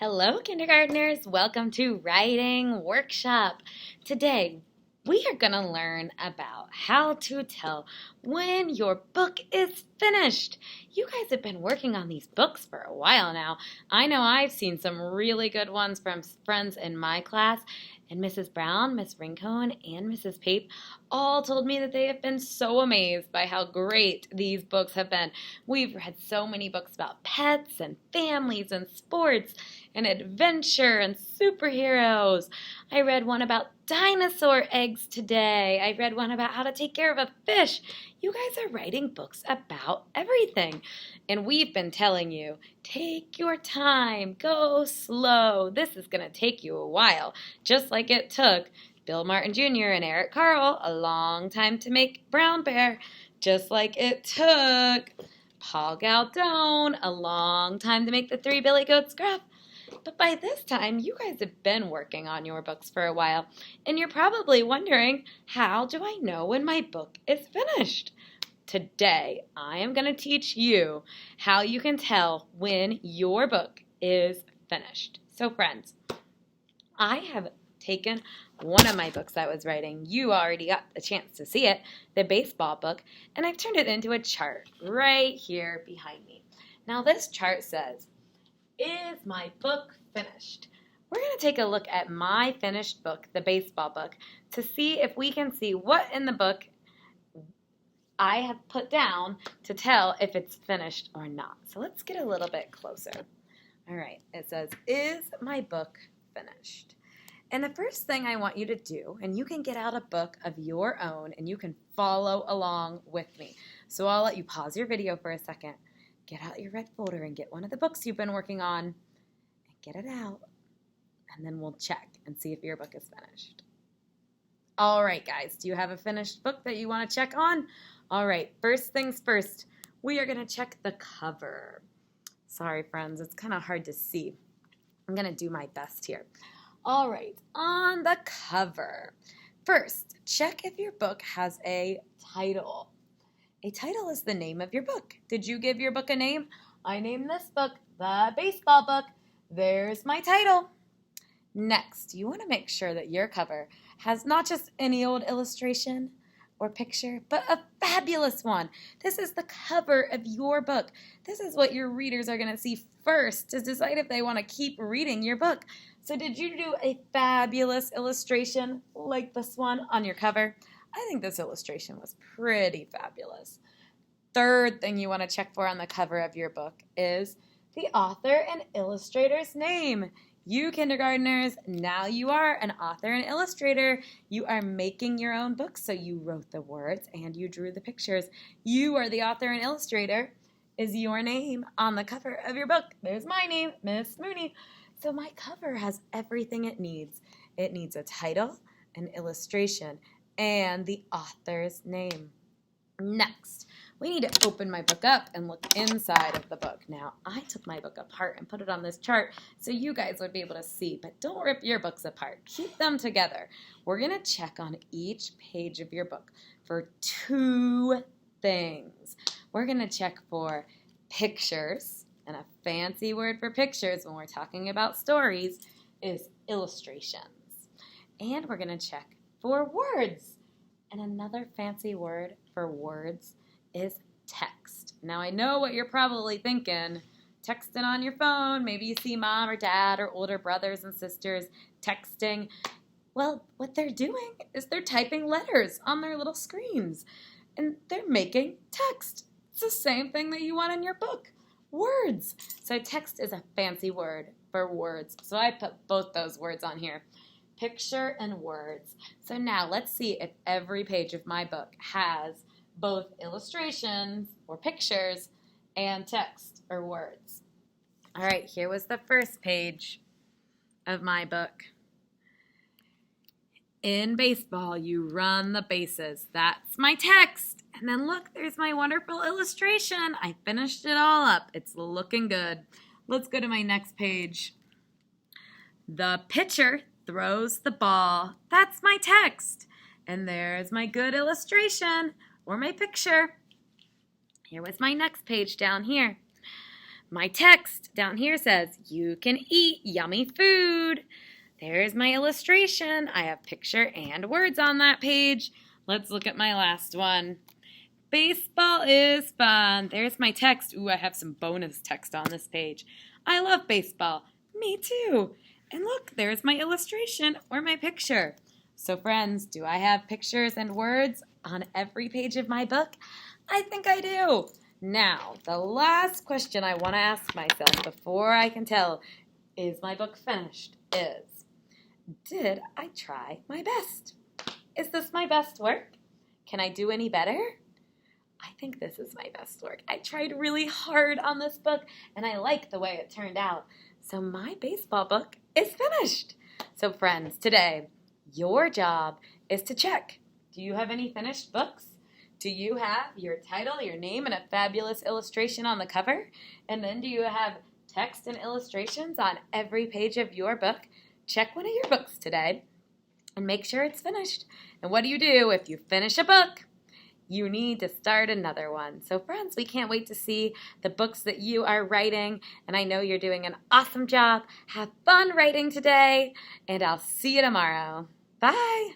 Hello, kindergartners. Welcome to Writing Workshop. Today, we are going to learn about how to tell when your book is finished. You guys have been working on these books for a while now. I know I've seen some really good ones from friends in my class, and Mrs. Brown, Miss Rincon, and Mrs. Pape all told me that they have been so amazed by how great these books have been. We've read so many books about pets and families and sports and adventure and superheroes. I read one about dinosaur eggs today. I read one about how to take care of a fish. You guys are writing books about everything. And we've been telling you, take your time, go slow. This is going to take you a while, just like it took Bill Martin Jr. and Eric Carle a long time to make Brown Bear, just like it took Paul Galdone a long time to make the Three Billy Goats Gruff. But by this time, you guys have been working on your books for a while, and you're probably wondering, how do I know when my book is finished? Today, I am going to teach you how you can tell when your book is finished. So friends, I have taken one of my books I was writing. You already got a chance to see it, the baseball book, and I've turned it into a chart right here behind me. Now this chart says, is my book finished? We're going to take a look at my finished book, the baseball book, to see if we can see what in the book I have put down to tell if it's finished or not. So let's get a little bit closer. All right, it says, is my book finished? And the first thing I want you to do, and you can get out a book of your own and you can follow along with me. So I'll let you pause your video for a second. Get out your red folder and get one of the books you've been working on and get it out, and then we'll check and see if your book is finished. All right, guys, do you have a finished book that you want to check on? All right, first things first, we are going to check the cover. Sorry, friends, it's kind of hard to see. I'm going to do my best here. All right, on the cover, first, check if your book has a title. A title is the name of your book. Did you give your book a name? I named this book The Baseball Book. There's my title. Next, you want to make sure that your cover has not just any old illustration or picture, but a fabulous one. This is the cover of your book. This is what your readers are going to see first to decide if they want to keep reading your book. So did you do a fabulous illustration like this one on your cover? I think this illustration was pretty fabulous. Third thing you want to check for on the cover of your book is the author and illustrator's name. You kindergartners, now you are an author and illustrator. You are making your own book, so you wrote the words and you drew the pictures. You are the author and illustrator. Is your name on the cover of your book? There's my name, Miss Mooney. So my cover has everything it needs. It needs a title, an illustration, and the author's name. Next, we need to open my book up and look inside of the book. Now, I took my book apart and put it on this chart so you guys would be able to see, but don't rip your books apart. Keep them together. We're going to check on each page of your book for two things. We're going to check for pictures, and a fancy word for pictures when we're talking about stories is illustrations. And we're going to check for words. And another fancy word for words is text. Now, I know what you're probably thinking. Texting on your phone. Maybe you see mom or dad or older brothers and sisters texting. Well, what they're doing is they're typing letters on their little screens. And they're making text. It's the same thing that you want in your book. Words. So text is a fancy word for words. So I put both those words on here. Picture and words. So now let's see if every page of my book has both illustrations or pictures and text or words. All right, here was the first page of my book. In baseball, you run the bases. That's my text. And then look, there's my wonderful illustration. I finished it all up. It's looking good. Let's go to my next page. The pitcher throws the ball. That's my text. And there's my good illustration or my picture. Here was my next page down here. My text down here says, you can eat yummy food. There's my illustration. I have picture and words on that page. Let's look at my last one. Baseball is fun. There's my text. Ooh, I have some bonus text on this page. I love baseball. Me too. And look, there's my illustration or my picture. So friends, do I have pictures and words on every page of my book? I think I do. Now, the last question I want to ask myself before I can tell, is my book finished, is, did I try my best? Is this my best work? Can I do any better? I think this is my best work. I tried really hard on this book, and I like the way it turned out. So my baseball book is finished. So friends, today, your job is to check. Do you have any finished books? Do you have your title, your name, and a fabulous illustration on the cover? And then do you have text and illustrations on every page of your book? Check one of your books today and make sure it's finished. And what do you do if you finish a book? You need to start another one. So friends, we can't wait to see the books that you are writing, and I know you're doing an awesome job. Have fun writing today, and I'll see you tomorrow. Bye.